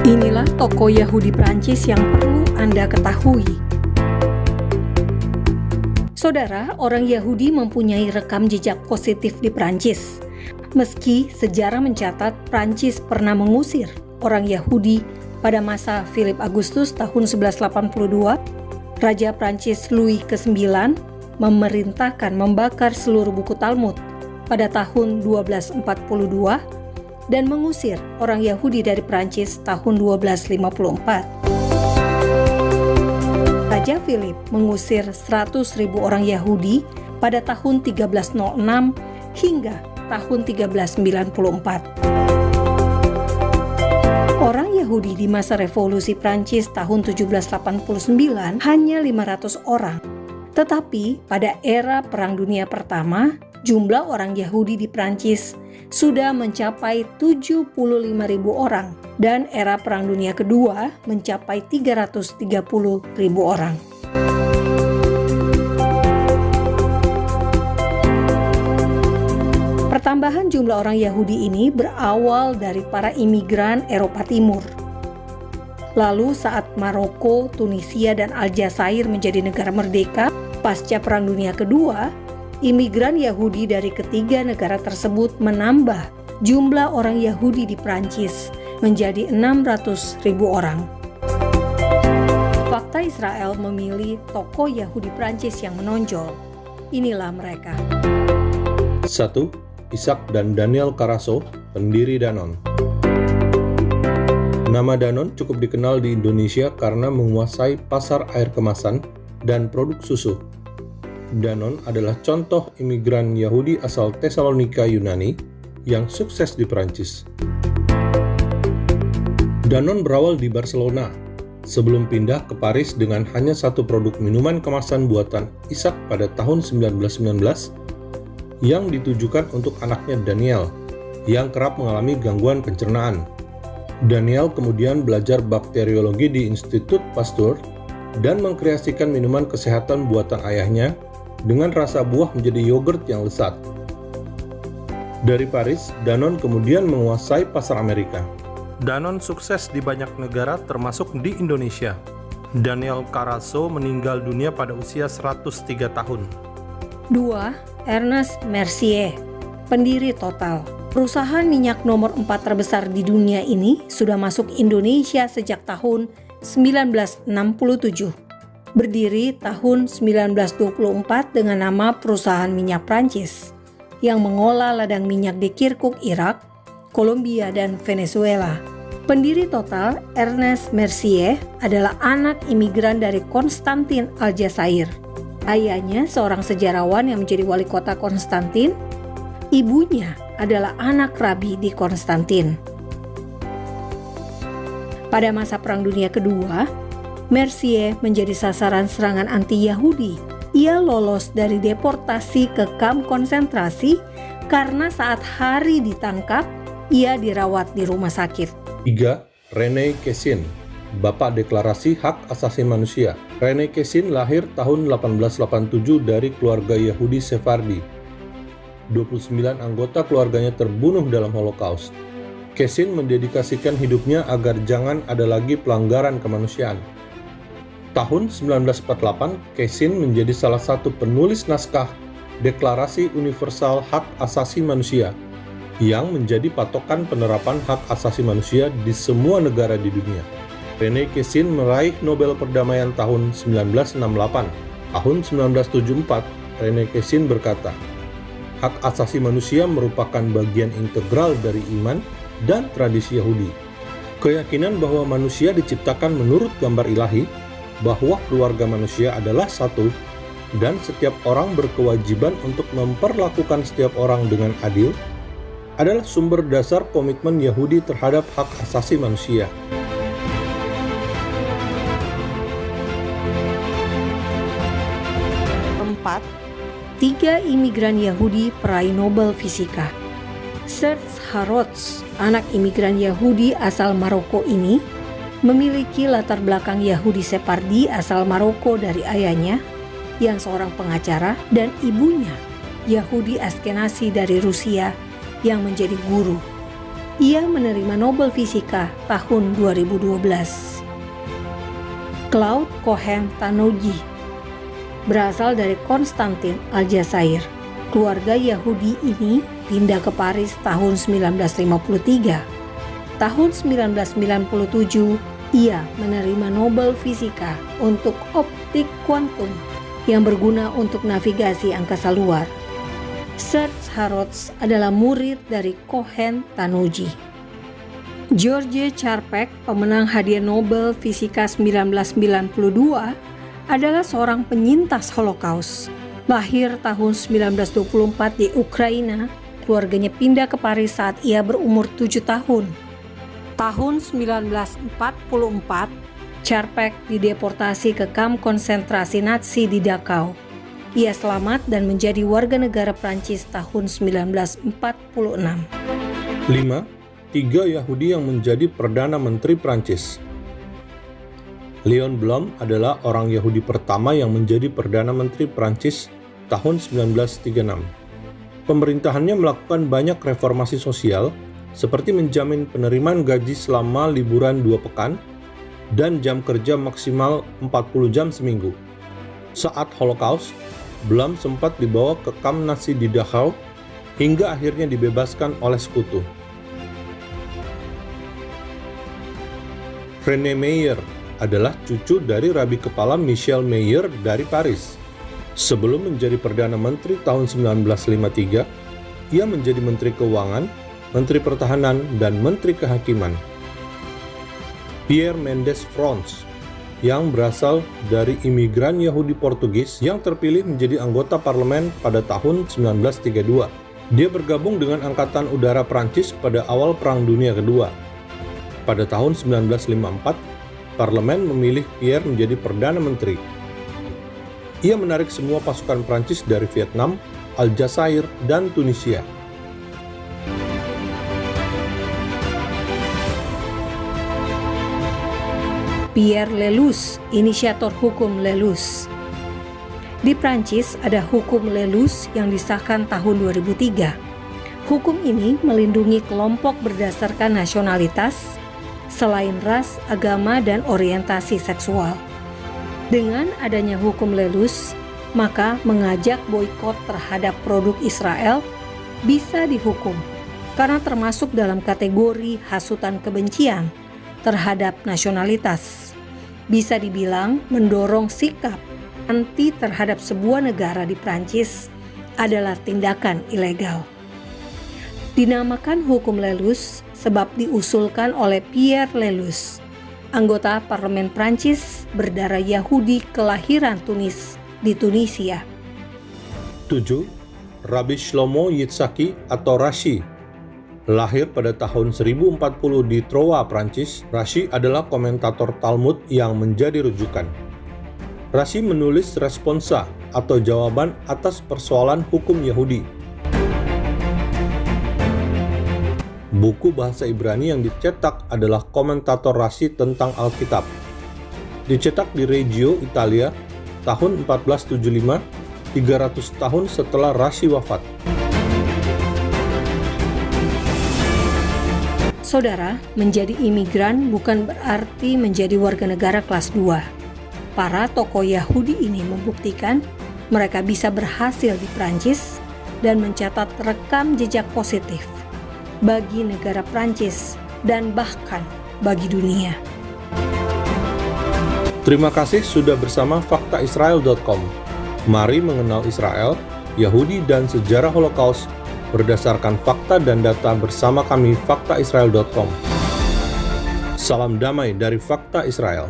Inilah tokoh Yahudi Prancis yang perlu Anda ketahui. Saudara, orang Yahudi mempunyai rekam jejak positif di Prancis. Meski sejarah mencatat Prancis pernah mengusir orang Yahudi pada masa Philip Augustus tahun 1182, Raja Prancis Louis ke-9 memerintahkan membakar seluruh buku Talmud pada tahun 1242 dan mengusir orang Yahudi dari Prancis tahun 1254. Raja Philip mengusir 100.000 orang Yahudi pada tahun 1306 hingga tahun 1394. Orang Yahudi di masa revolusi Prancis tahun 1789 hanya 500 orang. Tetapi pada era Perang Dunia Pertama, jumlah orang Yahudi di Prancis sudah mencapai 75.000 orang dan era Perang Dunia Kedua mencapai 330.000 orang. Pertambahan jumlah orang Yahudi ini berawal dari para imigran Eropa Timur. Lalu saat Maroko, Tunisia, dan Aljazair menjadi negara merdeka pasca Perang Dunia Kedua, imigran Yahudi dari ketiga negara tersebut menambah jumlah orang Yahudi di Prancis menjadi 600.000 orang. Fakta Israel memilih tokoh Yahudi Prancis yang menonjol. Inilah mereka. 1. Isaac dan Daniel Carasso, pendiri Danone. Nama Danone cukup dikenal di Indonesia karena menguasai pasar air kemasan dan produk susu. Danone adalah contoh imigran Yahudi asal Tesalonika, Yunani yang sukses di Prancis. Danone berawal di Barcelona sebelum pindah ke Paris dengan hanya satu produk minuman kemasan buatan Isaac pada tahun 1919 yang ditujukan untuk anaknya Daniel yang kerap mengalami gangguan pencernaan. Daniel kemudian belajar bakteriologi di Institut Pasteur dan mengkreasikan minuman kesehatan buatan ayahnya dengan rasa buah menjadi yogurt yang lezat. Dari Paris, Danone kemudian menguasai pasar Amerika. Danone sukses di banyak negara termasuk di Indonesia. Daniel Carasso meninggal dunia pada usia 103 tahun. 2. Ernest Mercier, pendiri Total. Perusahaan minyak nomor 4 terbesar di dunia ini sudah masuk Indonesia sejak tahun 1967. Berdiri tahun 1924 dengan nama Perusahaan Minyak Prancis yang mengolah ladang minyak di Kirkuk, Irak, Kolombia, dan Venezuela. Pendiri Total, Ernest Mercier, adalah anak imigran dari Konstantin, Aljazair. Ayahnya seorang sejarawan yang menjadi wali kota Konstantin. Ibunya adalah anak rabi di Konstantin. Pada masa Perang Dunia Kedua, Mercier menjadi sasaran serangan anti-Yahudi. Ia lolos dari deportasi ke kamp konsentrasi karena saat hari ditangkap, ia dirawat di rumah sakit. 3. René Cassin, Bapak Deklarasi Hak Asasi Manusia. René Cassin lahir tahun 1887 dari keluarga Yahudi Sephardi. 29 anggota keluarganya terbunuh dalam Holocaust. Cassin mendedikasikan hidupnya agar jangan ada lagi pelanggaran kemanusiaan. Tahun 1948, Cassin menjadi salah satu penulis naskah Deklarasi Universal Hak Asasi Manusia yang menjadi patokan penerapan hak asasi manusia di semua negara di dunia. René Cassin meraih Nobel Perdamaian tahun 1968. Tahun 1974, René Cassin berkata, "Hak asasi manusia merupakan bagian integral dari iman dan tradisi Yahudi. Keyakinan bahwa manusia diciptakan menurut gambar ilahi, bahwa keluarga manusia adalah satu, dan setiap orang berkewajiban untuk memperlakukan setiap orang dengan adil, adalah sumber dasar komitmen Yahudi terhadap hak asasi manusia." 4. 3 imigran Yahudi peraih Nobel Fisika. Serge Haroz, anak imigran Yahudi asal Maroko ini, memiliki latar belakang Yahudi Sephardi asal Maroko dari ayahnya yang seorang pengacara dan ibunya Yahudi Askenazi dari Rusia yang menjadi guru. Ia menerima Nobel Fisika tahun 2012. Claude Cohen-Tanouji berasal dari Konstantin, Aljazair. Keluarga Yahudi ini pindah ke Paris tahun 1953. Tahun 1997, ia menerima Nobel Fisika untuk optik kuantum yang berguna untuk navigasi angkasa luar. Serge Harots adalah murid dari Cohen-Tanouji. George Charpak, pemenang hadiah Nobel Fisika 1992, adalah seorang penyintas Holocaust. Lahir tahun 1924 di Ukraina, keluarganya pindah ke Paris saat ia berumur 7 tahun. Tahun 1944, Charpak dideportasi ke kamp konsentrasi Nazi di Dachau. Ia selamat dan menjadi warga negara Prancis tahun 1946. 5. 3 Yahudi yang menjadi Perdana Menteri Prancis. Léon Blum adalah orang Yahudi pertama yang menjadi Perdana Menteri Prancis tahun 1936. Pemerintahannya melakukan banyak reformasi sosial, seperti menjamin penerimaan gaji selama liburan 2 pekan dan jam kerja maksimal 40 jam seminggu. Saat Holocaust, Blum sempat dibawa ke kamp Nazi di Dachau hingga akhirnya dibebaskan oleh sekutu. René Mayer adalah cucu dari Rabi Kepala Michel Mayer dari Paris. Sebelum menjadi Perdana Menteri tahun 1953, ia menjadi Menteri Keuangan, Menteri Pertahanan, dan Menteri Kehakiman. Pierre Mendes France, yang berasal dari imigran Yahudi Portugis yang terpilih menjadi anggota parlemen pada tahun 1932. Dia bergabung dengan Angkatan Udara Prancis pada awal Perang Dunia Kedua. Pada tahun 1954, parlemen memilih Pierre menjadi Perdana Menteri. Ia menarik semua pasukan Prancis dari Vietnam, Aljazair, dan Tunisia. Pierre Lelus, inisiator hukum Lelus. Di Prancis ada hukum Lelus yang disahkan tahun 2003. Hukum ini melindungi kelompok berdasarkan nasionalitas, selain ras, agama, dan orientasi seksual. Dengan adanya hukum Lelus, maka mengajak boikot terhadap produk Israel bisa dihukum karena termasuk dalam kategori hasutan kebencian terhadap nasionalitas. Bisa dibilang mendorong sikap anti terhadap sebuah negara di Prancis adalah tindakan ilegal. Dinamakan hukum Lelus sebab diusulkan oleh Pierre Lelus, anggota parlemen Prancis berdarah Yahudi kelahiran Tunis di Tunisia. 7. Rabbi Shlomo Yitzhaki atau Rashi. Lahir pada tahun 1040 di Troyes, Prancis, Rashi adalah komentator Talmud yang menjadi rujukan. Rashi menulis responsa atau jawaban atas persoalan hukum Yahudi. Buku bahasa Ibrani yang dicetak adalah komentator Rashi tentang Alkitab. Dicetak di Reggio, Italia, tahun 1475, 300 tahun setelah Rashi wafat. Saudara, menjadi imigran bukan berarti menjadi warga negara kelas 2. Para tokoh Yahudi ini membuktikan mereka bisa berhasil di Prancis dan mencatat rekam jejak positif bagi negara Prancis dan bahkan bagi dunia. Terima kasih sudah bersama faktaisrael.com. Mari mengenal Israel, Yahudi, dan sejarah Holocaust berdasarkan fakta dan data bersama kami faktaisrael.com. Salam damai dari Fakta Israel.